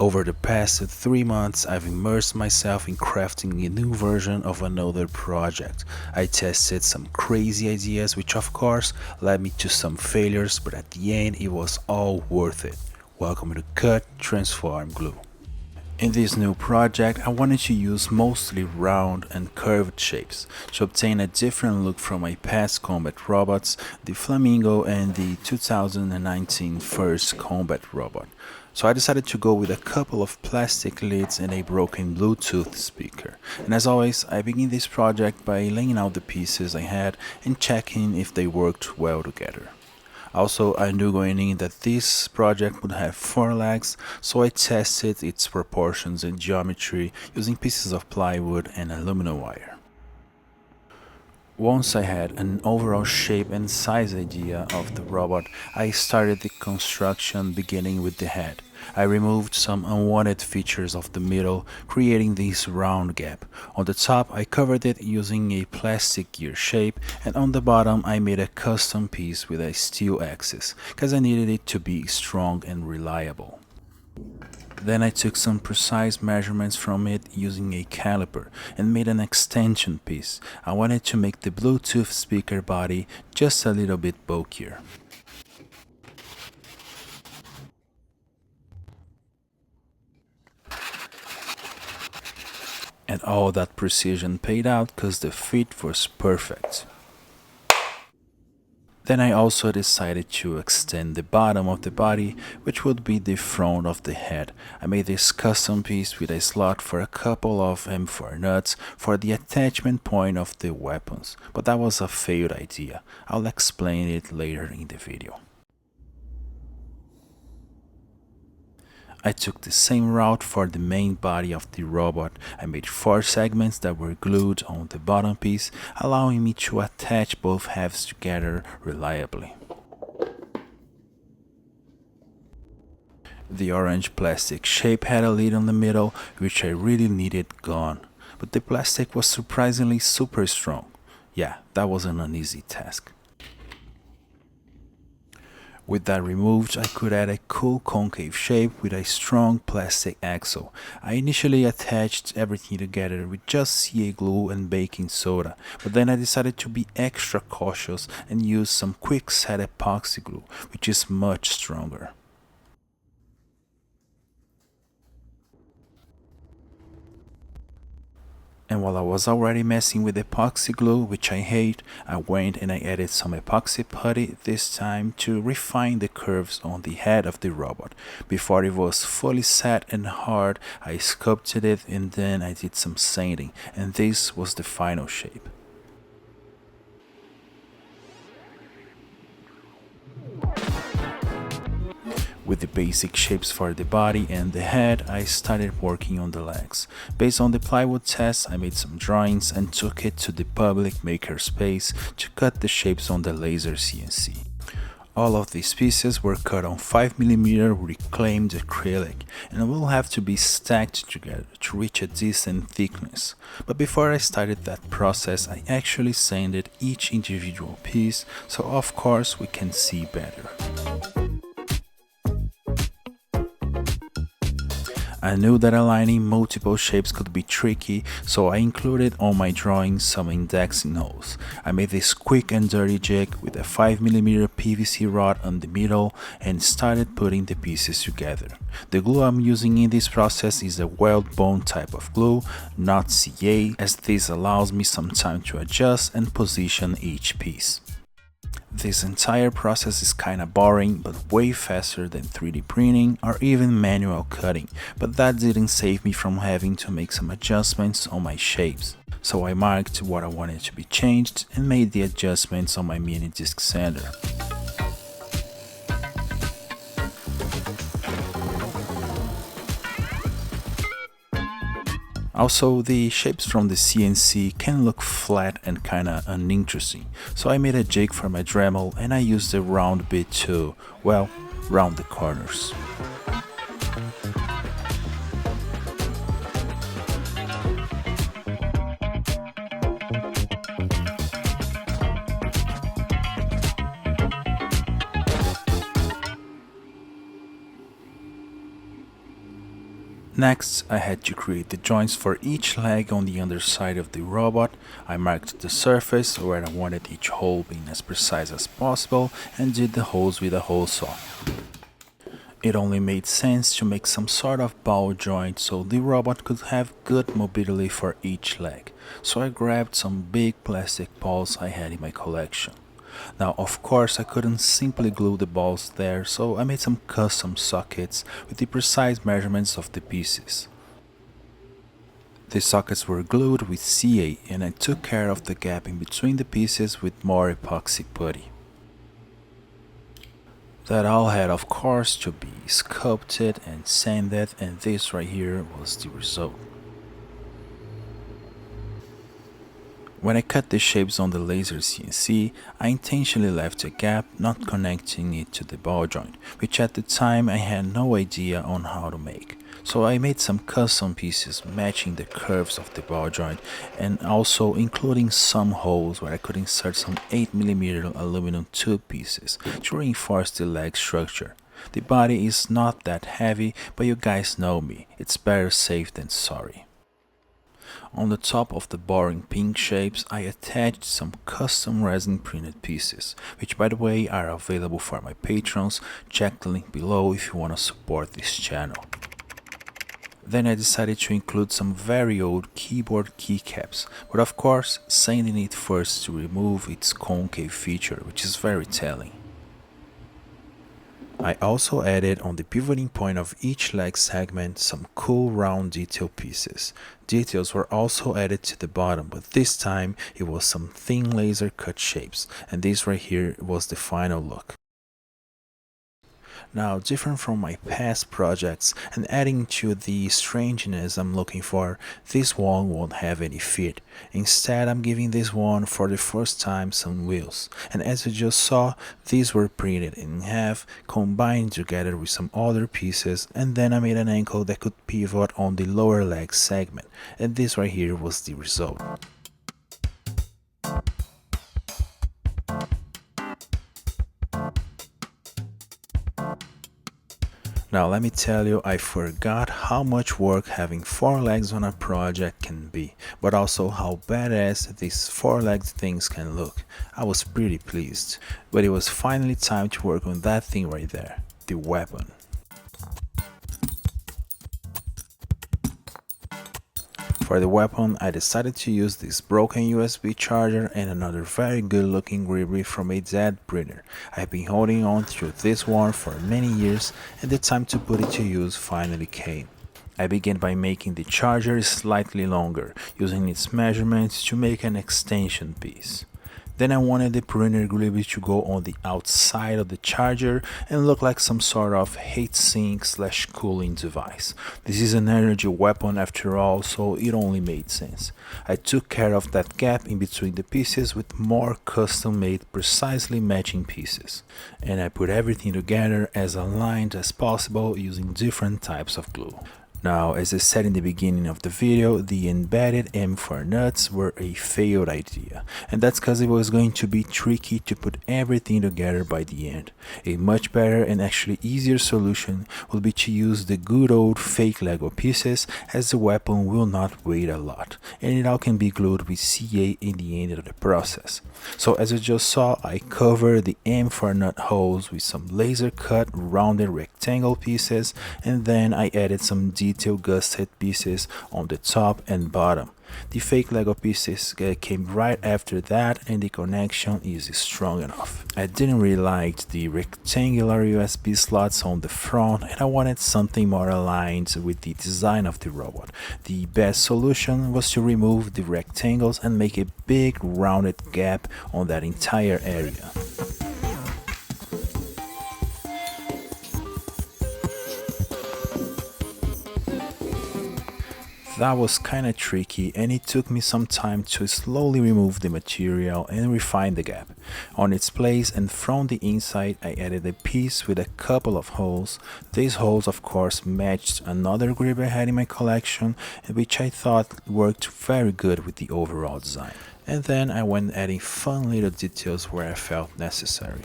Over the past 3 months, I've immersed myself in crafting a new version of another project. I tested some crazy ideas, which of course led me to some failures, but at the end it was all worth it. Welcome to Cut, Transform, Glue. In this new project, I wanted to use mostly round and curved shapes to obtain a different look from my past combat robots, the Flamingo and the 2019 first combat robot. So I decided to go with a couple of plastic lids and a broken Bluetooth speaker. And as always, I begin this project by laying out the pieces I had and checking if they worked well together. Also, I knew going in that this project would have 4 legs, so I tested its proportions and geometry using pieces of plywood and aluminum wire. Once I had an overall shape and size idea of the robot, I started the construction beginning with the head. I removed some unwanted features of the middle, creating this round gap. On the top, I covered it using a plastic gear shape, and on the bottom, I made a custom piece with a steel axis, because I needed it to be strong and reliable. Then I took some precise measurements from it using a caliper and made an extension piece. I wanted to make the Bluetooth speaker body just a little bit bulkier. And all that precision paid out because the fit was perfect. Then I also decided to extend the bottom of the body, which would be the front of the head. I made this custom piece with a slot for a couple of M4 nuts for the attachment point of the weapons, but that was a failed idea. I'll explain it later in the video. I took the same route for the main body of the robot. I made 4 segments that were glued on the bottom piece, allowing me to attach both halves together reliably. The orange plastic shape had a lid on the middle, which I really needed gone, but the plastic was surprisingly super strong. Yeah, that wasn't an easy task. With that removed, I could add a cool concave shape with a strong plastic axle. I initially attached everything together with just CA glue and baking soda, but then I decided to be extra cautious and use some quick set epoxy glue, which is much stronger. And while I was already messing with epoxy glue, which I hate, I went and I added some epoxy putty this time to refine the curves on the head of the robot. Before it was fully set and hard, I sculpted it and then I did some sanding, and this was the final shape. With the basic shapes for the body and the head, I started working on the legs. Based on the plywood test, I made some drawings and took it to the public makerspace to cut the shapes on the laser CNC. All of these pieces were cut on 5mm reclaimed acrylic and will have to be stacked together to reach a decent thickness. But before I started that process, I actually sanded each individual piece, so of course we can see better. I knew that aligning multiple shapes could be tricky, so I included on my drawings some indexing holes. I made this quick and dirty jig with a 5mm PVC rod on the middle and started putting the pieces together. The glue I'm using in this process is a weld bond type of glue, not CA, as this allows me some time to adjust and position each piece. This entire process is kinda boring, but way faster than 3D printing or even manual cutting, but that didn't save me from having to make some adjustments on my shapes. So I marked what I wanted to be changed and made the adjustments on my mini disc sander. Also, the shapes from the CNC can look flat and kinda uninteresting, so I made a jig for my Dremel and I used a round bit to, well, round the corners. Next, I had to create the joints for each leg on the underside of the robot. I marked the surface where I wanted each hole being as precise as possible and did the holes with a hole saw. It only made sense to make some sort of ball joint so the robot could have good mobility for each leg. So I grabbed some big plastic balls I had in my collection. Now, of course, I couldn't simply glue the balls there, so I made some custom sockets with the precise measurements of the pieces. The sockets were glued with CA, and I took care of the gap in between the pieces with more epoxy putty. That all had, of course, to be sculpted and sanded, and this right here was the result. When I cut the shapes on the laser CNC, I intentionally left a gap, not connecting it to the ball joint, which at the time I had no idea on how to make. So I made some custom pieces matching the curves of the ball joint and also including some holes where I could insert some 8mm aluminum tube pieces to reinforce the leg structure. The body is not that heavy, but you guys know me, it's better safe than sorry. On the top of the boring pink shapes, I attached some custom resin printed pieces, which by the way are available for my patrons. Check the link below if you want to support this channel. Then I decided to include some very old keyboard keycaps, but of course sanding it first to remove its concave feature, which is very telling. I also added on the pivoting point of each leg segment some cool round detail pieces. Details were also added to the bottom, but this time it was some thin laser cut shapes, and this right here was the final look. Now, different from my past projects and adding to the strangeness I'm looking for, this one won't have any feet. Instead, I'm giving this one for the first time some wheels. And as you just saw, these were printed in half, combined together with some other pieces, and then I made an ankle that could pivot on the lower leg segment. And this right here was the result. Now let me tell you, I forgot how much work having 4 legs on a project can be, but also how badass these 4-legged things can look. I was pretty pleased, but it was finally time to work on that thing right there, the weapon. For the weapon, I decided to use this broken USB charger and another very good looking gripper from a dead printer. I've been holding on to this one for many years and the time to put it to use finally came. I began by making the charger slightly longer, using its measurements to make an extension piece. Then I wanted the printer gripper to go on the outside of the charger and look like some sort of heatsink / cooling device. This is an energy weapon after all, so it only made sense. I took care of that gap in between the pieces with more custom made precisely matching pieces. And I put everything together as aligned as possible using different types of glue. Now, as I said in the beginning of the video, the embedded M4 nuts were a failed idea, and that's because it was going to be tricky to put everything together by the end. A much better and actually easier solution would be to use the good old fake Lego pieces, as the weapon will not weigh a lot, and it all can be glued with CA in the end of the process. So as you just saw, I covered the M4 nut holes with some laser cut rounded rectangle pieces, and then I added some detail gusset pieces on the top and bottom. The fake Lego pieces came right after that, and the connection is strong enough. I didn't really like the rectangular USB slots on the front, and I wanted something more aligned with the design of the robot. The best solution was to remove the rectangles and make a big rounded gap on that entire area. That was kinda tricky, and it took me some time to slowly remove the material and refine the gap. On its place and from the inside, I added a piece with a couple of holes. These holes of course matched another grip I had in my collection, which I thought worked very good with the overall design. And then I went adding fun little details where I felt necessary.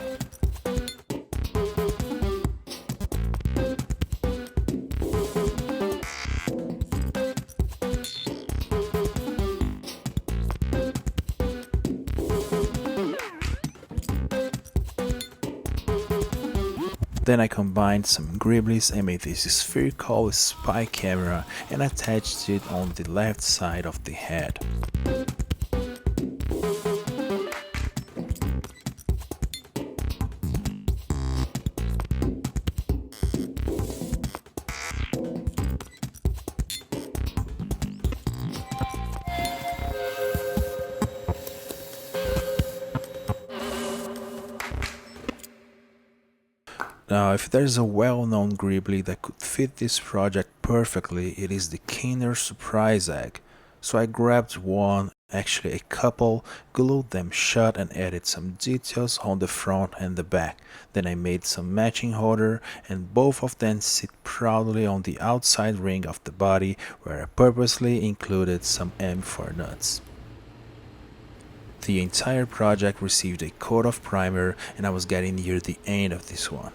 Then I combined some gribblies and made this spherical spy camera and attached it on the left side of the head. Now, if there's a well-known gribbly that could fit this project perfectly, it is the Kinder Surprise Egg. So I grabbed one, actually a couple, glued them shut and added some details on the front and the back. Then I made some matching holder and both of them sit proudly on the outside ring of the body, where I purposely included some M4 nuts. The entire project received a coat of primer and I was getting near the end of this one.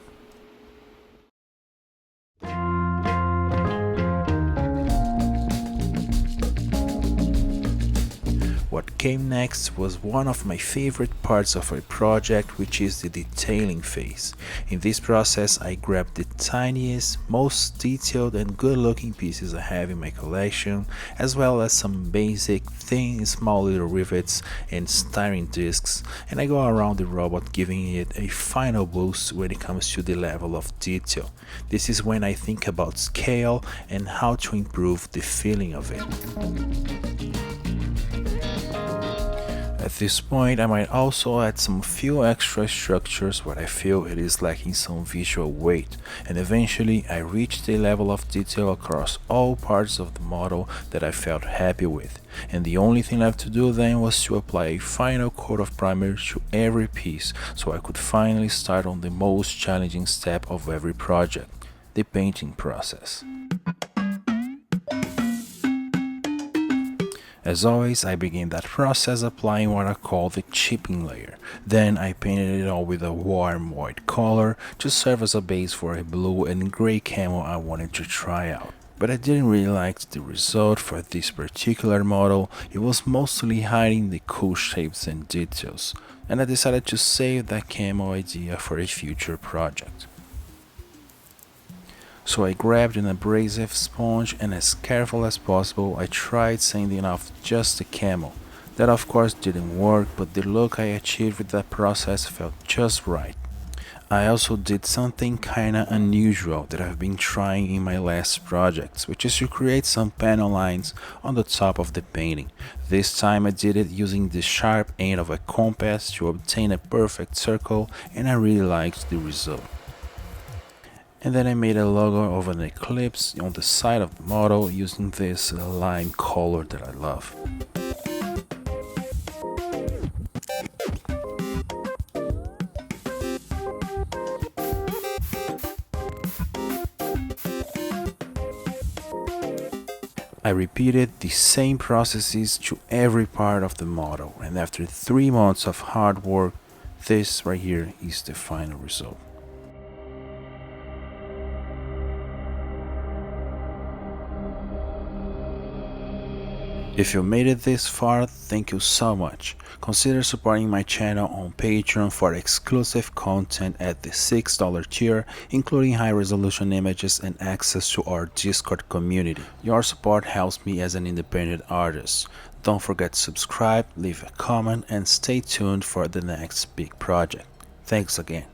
What came next was one of my favorite parts of a project, which is the detailing phase. In this process, I grabbed the tiniest, most detailed and good looking pieces I have in my collection, as well as some basic, thin, small little rivets and styrene discs, and I go around the robot giving it a final boost when it comes to the level of detail. This is when I think about scale and how to improve the feeling of it. At this point, I might also add some few extra structures where I feel it is lacking some visual weight, and eventually I reached a level of detail across all parts of the model that I felt happy with, and the only thing left to do then was to apply a final coat of primer to every piece so I could finally start on the most challenging step of every project, the painting process. As always, I begin that process applying what I call the chipping layer. Then I painted it all with a warm white color to serve as a base for a blue and gray camo I wanted to try out. But I didn't really like the result for this particular model. It was mostly hiding the cool shapes and details, and I decided to save that camo idea for a future project. So I grabbed an abrasive sponge and as careful as possible I tried sanding off just the camo. That of course didn't work, but the look I achieved with that process felt just right. I also did something kinda unusual that I've been trying in my last projects, which is to create some panel lines on the top of the painting. This time I did it using the sharp end of a compass to obtain a perfect circle, and I really liked the result. And then I made a logo of an eclipse on the side of the model using this lime color that I love. I repeated the same processes to every part of the model, and after 3 months of hard work, this right here is the final result. If you made it this far, thank you so much. Consider supporting my channel on Patreon for exclusive content at the $6 tier, including high-resolution images and access to our Discord community. Your support helps me as an independent artist. Don't forget to subscribe, leave a comment, and stay tuned for the next big project. Thanks again.